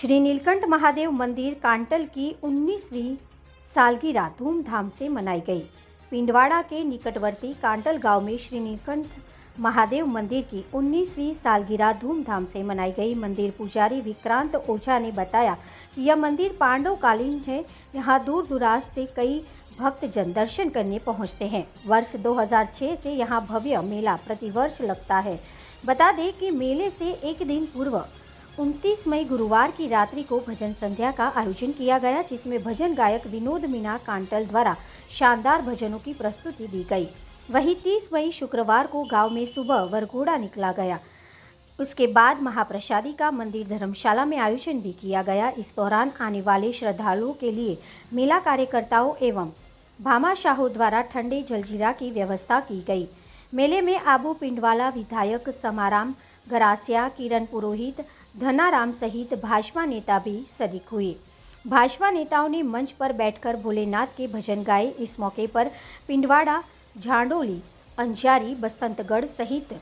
श्री नीलकंठ महादेव मंदिर कांटल की 19वीं सालगिरह धूमधाम से मनाई गई। पिंडवाड़ा के निकटवर्ती कांटल गांव में श्री नीलकंठ महादेव मंदिर की 19वीं सालगिरह धूमधाम से मनाई गई। मंदिर पुजारी विक्रांत ओझा ने बताया कि यह मंदिर पांडवकालीन है। यहाँ दूर दराज से कई भक्तजन दर्शन करने पहुँचते हैं। वर्ष 2006 से यहाँ भव्य मेला प्रतिवर्ष लगता है। बता दें कि मेले से एक दिन पूर्व 29 मई गुरुवार की रात्रि को भजन संध्या का आयोजन किया गया, जिसमें भजन गायक विनोद मीना कांटल द्वारा शानदार भजनों की प्रस्तुति दी गई। वहीं 30 मई शुक्रवार को गांव में सुबह वरघोड़ा निकला गया। उसके बाद महाप्रसादी का मंदिर धर्मशाला में आयोजन भी किया गया। इस दौरान आने वाले श्रद्धालुओं के लिए मेला कार्यकर्ताओं एवं भामाशाहों द्वारा ठंडे जलजीरा की व्यवस्था की गई। मेले में आबू पिंडवाला विधायक समाराम गरासिया, किरण पुरोहित, धनाराम सहित भाजपा नेता भी शरीक हुए। भाजपा नेताओं ने मंच पर बैठकर भोलेनाथ के भजन गाए। इस मौके पर पिंडवाड़ा, झांडोली, अंजारी, बसंतगढ़ सहित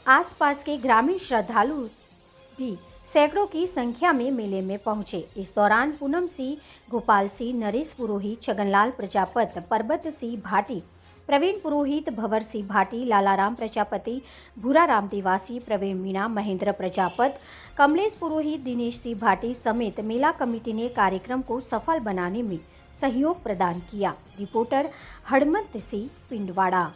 आसपास के ग्रामीण श्रद्धालु भी सैकड़ों की संख्या में मेले में पहुंचे। इस दौरान पूनम सिंह, गोपाल सिंह, नरेश पुरोहित, छगनलाल प्रजापत, परबत सिंह भाटी, प्रवीण पुरोहित, भंवर सिंह भाटी, लालाराम प्रजापति, भूराराम देवासी, प्रवीण मीणा, महेंद्र प्रजापत, कमलेश पुरोहित, दिनेश सिंह भाटी समेत मेला कमेटी ने कार्यक्रम को सफल बनाने में सहयोग प्रदान किया। रिपोर्टर हड़मत सिंह, पिंडवाड़ा।